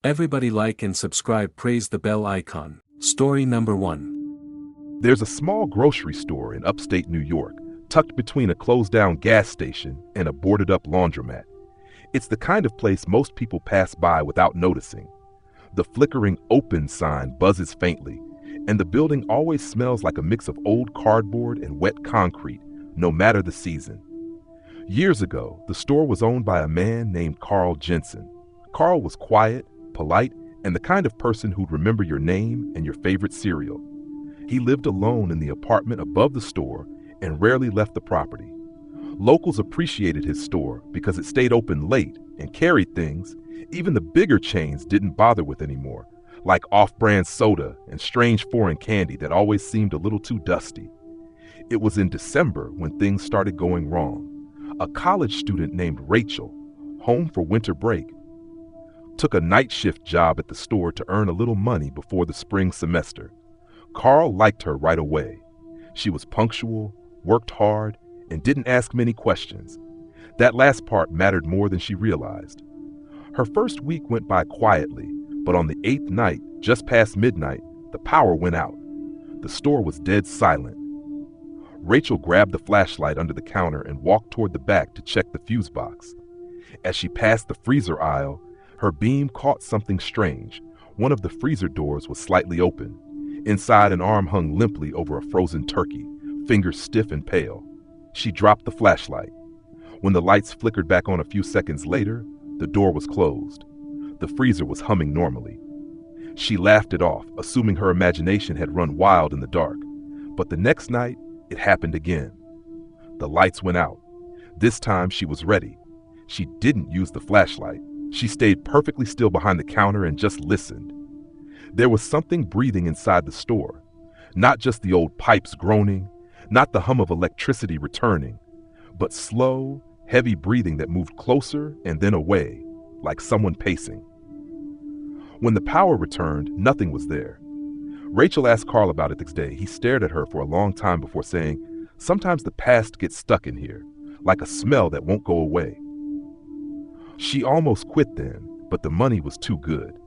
Everybody like and subscribe, praise the bell icon. Story number 1. There's a small grocery store in upstate New York, tucked between a closed-down gas station and a boarded-up laundromat. It's the kind of place most people pass by without noticing. The flickering "open" sign buzzes faintly, and the building always smells like a mix of old cardboard and wet concrete, no matter the season. Years ago, the store was owned by a man named Carl Jensen. Carl was quiet, polite, and the kind of person who'd remember your name and your favorite cereal. He lived alone in the apartment above the store and rarely left the property. Locals appreciated his store because it stayed open late and carried things even the bigger chains didn't bother with anymore, like off-brand soda and strange foreign candy that always seemed a little too dusty. It was in December when things started going wrong. A college student named Rachel, home for winter break, took a night shift job at the store to earn a little money before the spring semester. Carl liked her right away. She was punctual, worked hard, and didn't ask many questions. That last part mattered more than she realized. Her first week went by quietly, but on the 8th night, just past midnight, the power went out. The store was dead silent. Rachel grabbed the flashlight under the counter and walked toward the back to check the fuse box. As she passed the freezer aisle, her beam caught something strange. One of the freezer doors was slightly open. Inside, an arm hung limply over a frozen turkey, fingers stiff and pale. She dropped the flashlight. When the lights flickered back on a few seconds later, the door was closed. The freezer was humming normally. She laughed it off, assuming her imagination had run wild in the dark. But the next night, it happened again. The lights went out. This time she was ready. She didn't use the flashlight. She stayed perfectly still behind the counter and just listened. There was something breathing inside the store. Not just the old pipes groaning, not the hum of electricity returning, but slow, heavy breathing that moved closer and then away, like someone pacing. When the power returned, nothing was there. Rachel asked Carl about it the next day. He stared at her for a long time before saying, "Sometimes the past gets stuck in here, like a smell that won't go away." She almost quit then, but the money was too good.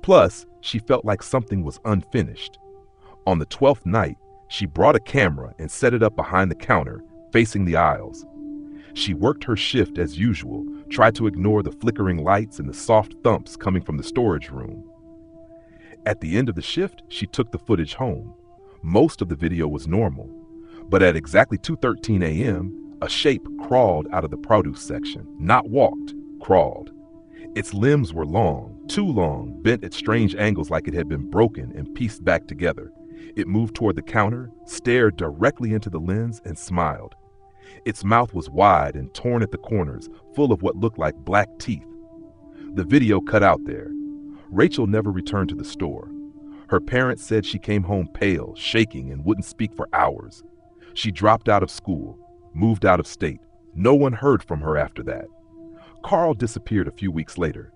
Plus, she felt like something was unfinished. On the 12th night, she brought a camera and set it up behind the counter, facing the aisles. She worked her shift as usual, tried to ignore the flickering lights and the soft thumps coming from the storage room. At the end of the shift, she took the footage home. Most of the video was normal, but at exactly 2:13 a.m., a shape crawled out of the produce section. Not walked, crawled. Its limbs were long, too long, bent at strange angles like it had been broken and pieced back together. It moved toward the counter, stared directly into the lens, and smiled. Its mouth was wide and torn at the corners, full of what looked like black teeth. The video cut out there. Rachel never returned to the store. Her parents said she came home pale, shaking, and wouldn't speak for hours. She dropped out of school, moved out of state. No one heard from her after that. Carl disappeared a few weeks later.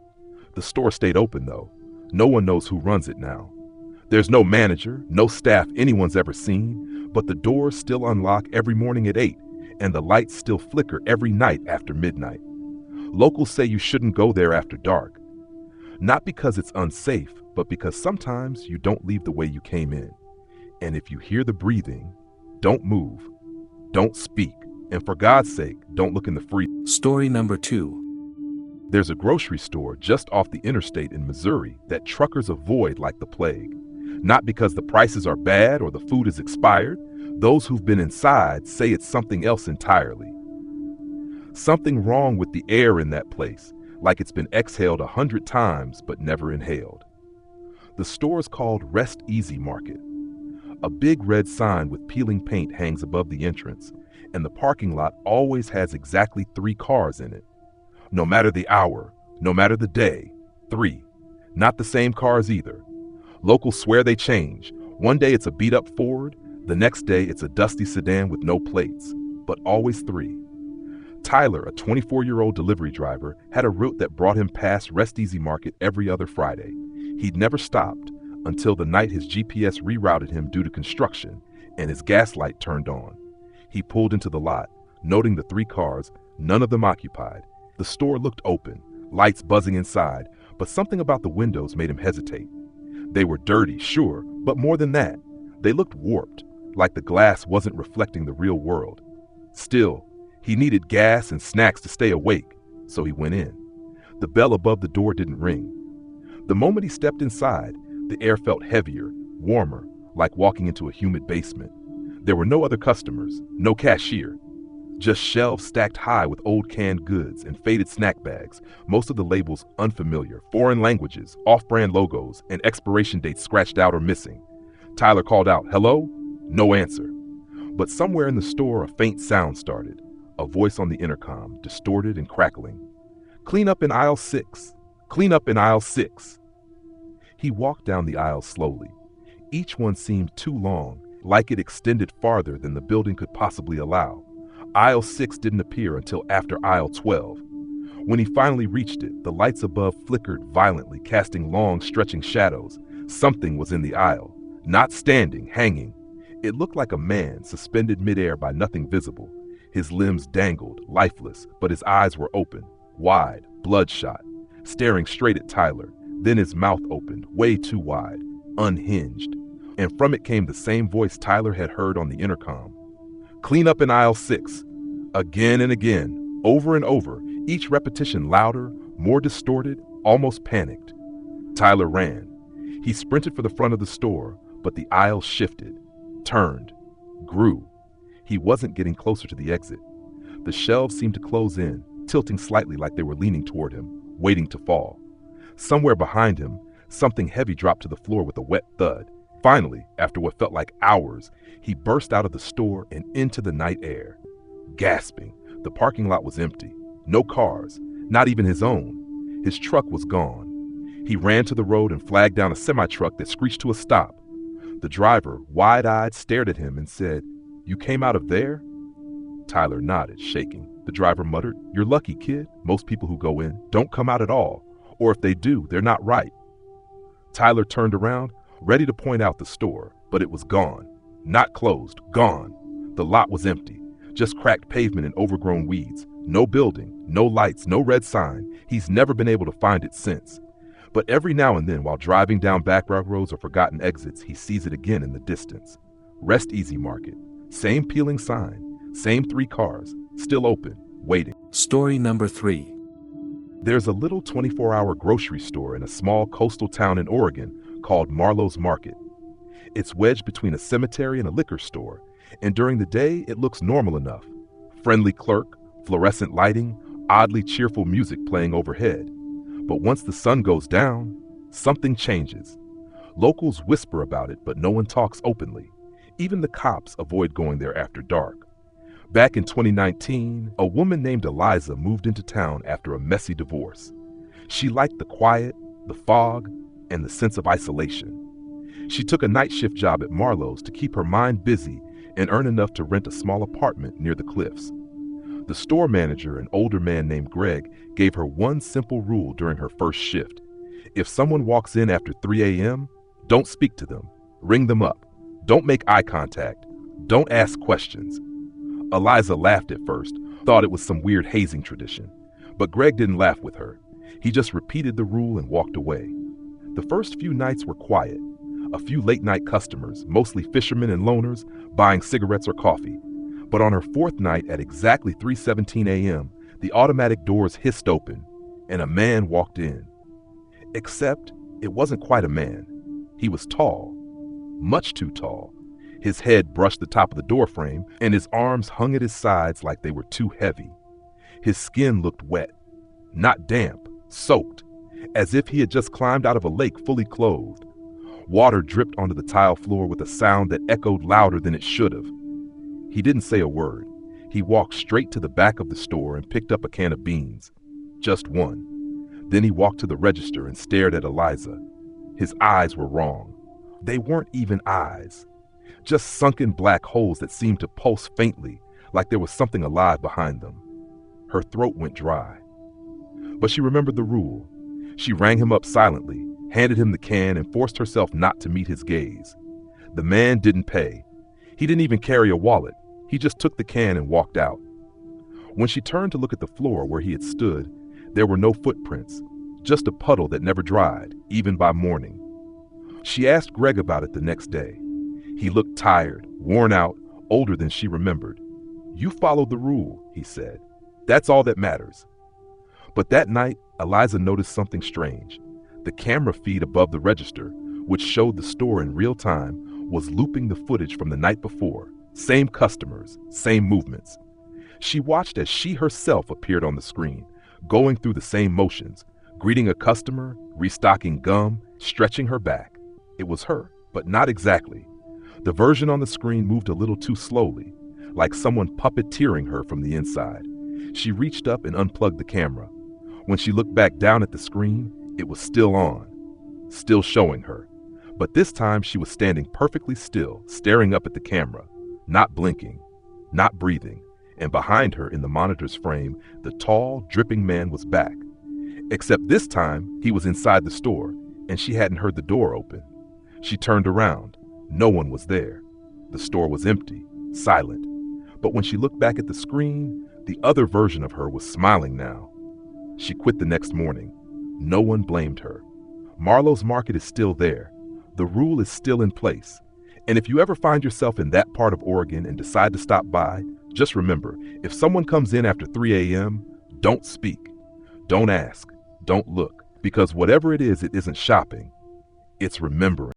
The store stayed open, though. No one knows who runs it now. There's no manager, no staff anyone's ever seen, but the doors still unlock every morning at 8, and the lights still flicker every night after midnight. Locals say you shouldn't go there after dark. Not because it's unsafe, but because sometimes you don't leave the way you came in. And if you hear the breathing, don't move, don't speak, and for God's sake, don't look in the freezer. Story number 2. There's a grocery store just off the interstate in Missouri that truckers avoid like the plague. Not because the prices are bad or the food is expired. Those who've been inside say it's something else entirely. Something wrong with the air in that place, like it's been exhaled 100 times but never inhaled. The store is called Rest Easy Market. A big red sign with peeling paint hangs above the entrance, and the parking lot always has exactly 3 cars in it. No matter the hour, no matter the day, 3. Not the same cars either. Locals swear they change. One day it's a beat-up Ford, the next day it's a dusty sedan with no plates, but always 3. Tyler, a 24-year-old delivery driver, had a route that brought him past Rest Easy Market every other Friday. He'd never stopped until the night his GPS rerouted him due to construction and his gas light turned on. He pulled into the lot, noting the 3 cars, none of them occupied. The store looked open, lights buzzing inside, but something about the windows made him hesitate. They were dirty, sure, but more than that, they looked warped, like the glass wasn't reflecting the real world. Still, he needed gas and snacks to stay awake, so he went in. The bell above the door didn't ring. The moment he stepped inside, the air felt heavier, warmer, like walking into a humid basement. There were no other customers, no cashier. Just shelves stacked high with old canned goods and faded snack bags, most of the labels unfamiliar, foreign languages, off-brand logos, and expiration dates scratched out or missing. Tyler called out, "Hello?" No answer. But somewhere in the store, a faint sound started, a voice on the intercom, distorted and crackling. "Clean up in aisle 6. Clean up in aisle 6. He walked down the aisles slowly. Each one seemed too long, like it extended farther than the building could possibly allow. Aisle 6 didn't appear until after aisle 12. When he finally reached it, the lights above flickered violently, casting long, stretching shadows. Something was in the aisle, not standing, hanging. It looked like a man, suspended midair by nothing visible. His limbs dangled, lifeless, but his eyes were open, wide, bloodshot, staring straight at Tyler. Then his mouth opened, way too wide, unhinged, and from it came the same voice Tyler had heard on the intercom. "Clean up in aisle 6. Again and again, over and over, each repetition louder, more distorted, almost panicked. Tyler ran. He sprinted for the front of the store, but the aisle shifted, turned, grew. He wasn't getting closer to the exit. The shelves seemed to close in, tilting slightly like they were leaning toward him, waiting to fall. Somewhere behind him, something heavy dropped to the floor with a wet thud. Finally, after what felt like hours, he burst out of the store and into the night air. Gasping, the parking lot was empty. No cars, not even his own. His truck was gone. He ran to the road and flagged down a semi-truck that screeched to a stop. The driver, wide-eyed, stared at him and said, "You came out of there?" Tyler nodded, shaking. The driver muttered, "You're lucky, kid. Most people who go in don't come out at all. Or if they do, they're not right." Tyler turned around, ready to point out the store, but it was gone. Not closed, gone. The lot was empty, just cracked pavement and overgrown weeds. No building, no lights, no red sign. He's never been able to find it since. But every now and then, while driving down back roads or forgotten exits, he sees it again in the distance. Rest Easy Market. Same peeling sign, same 3 cars, still open, waiting. Story number 3. There's a little 24-hour grocery store in a small coastal town in Oregon called Marlowe's Market. It's wedged between a cemetery and a liquor store, and during the day it looks normal enough. Friendly clerk, fluorescent lighting, oddly cheerful music playing overhead. But once the sun goes down, something changes. Locals whisper about it, but no one talks openly. Even the cops avoid going there after dark. Back in 2019, a woman named Eliza moved into town after a messy divorce. She liked the quiet, the fog, and the sense of isolation. She took a night shift job at Marlowe's to keep her mind busy and earn enough to rent a small apartment near the cliffs. The store manager, an older man named Greg, gave her one simple rule during her first shift. If someone walks in after 3 a.m., don't speak to them. Ring them up. Don't make eye contact. Don't ask questions. Eliza laughed at first, thought it was some weird hazing tradition. But Greg didn't laugh with her. He just repeated the rule and walked away. The first few nights were quiet. A few late-night customers, mostly fishermen and loners, buying cigarettes or coffee. But on her 4th night at exactly 3:17 a.m., the automatic doors hissed open, and a man walked in. Except it wasn't quite a man. He was tall, much too tall. His head brushed the top of the doorframe, and his arms hung at his sides like they were too heavy. His skin looked wet, not damp, soaked, as if he had just climbed out of a lake fully clothed. Water dripped onto the tile floor with a sound that echoed louder than it should have. He didn't say a word. He walked straight to the back of the store and picked up a can of beans. Just one. Then he walked to the register and stared at Eliza. His eyes were wrong. They weren't even eyes. Just sunken black holes that seemed to pulse faintly, like there was something alive behind them. Her throat went dry. But she remembered the rule. She rang him up silently, handed him the can, and forced herself not to meet his gaze. The man didn't pay. He didn't even carry a wallet. He just took the can and walked out. When she turned to look at the floor where he had stood, there were no footprints, just a puddle that never dried, even by morning. She asked Greg about it the next day. He looked tired, worn out, older than she remembered. "You followed the rule," he said. "That's all that matters." But that night, Eliza noticed something strange. The camera feed above the register, which showed the store in real time, was looping the footage from the night before. Same customers, same movements. She watched as she herself appeared on the screen, going through the same motions, greeting a customer, restocking gum, stretching her back. It was her, but not exactly. The version on the screen moved a little too slowly, like someone puppeteering her from the inside. She reached up and unplugged the camera. When she looked back down at the screen, it was still on, still showing her. But this time she was standing perfectly still, staring up at the camera, not blinking, not breathing. And behind her in the monitor's frame, the tall, dripping man was back. Except this time, he was inside the store, and she hadn't heard the door open. She turned around. No one was there. The store was empty, silent. But when she looked back at the screen, the other version of her was smiling now. She quit the next morning. No one blamed her. Marlowe's Market is still there. The rule is still in place. And if you ever find yourself in that part of Oregon and decide to stop by, just remember, if someone comes in after 3 a.m., don't speak. Don't ask. Don't look. Because whatever it isn't shopping. It's remembering.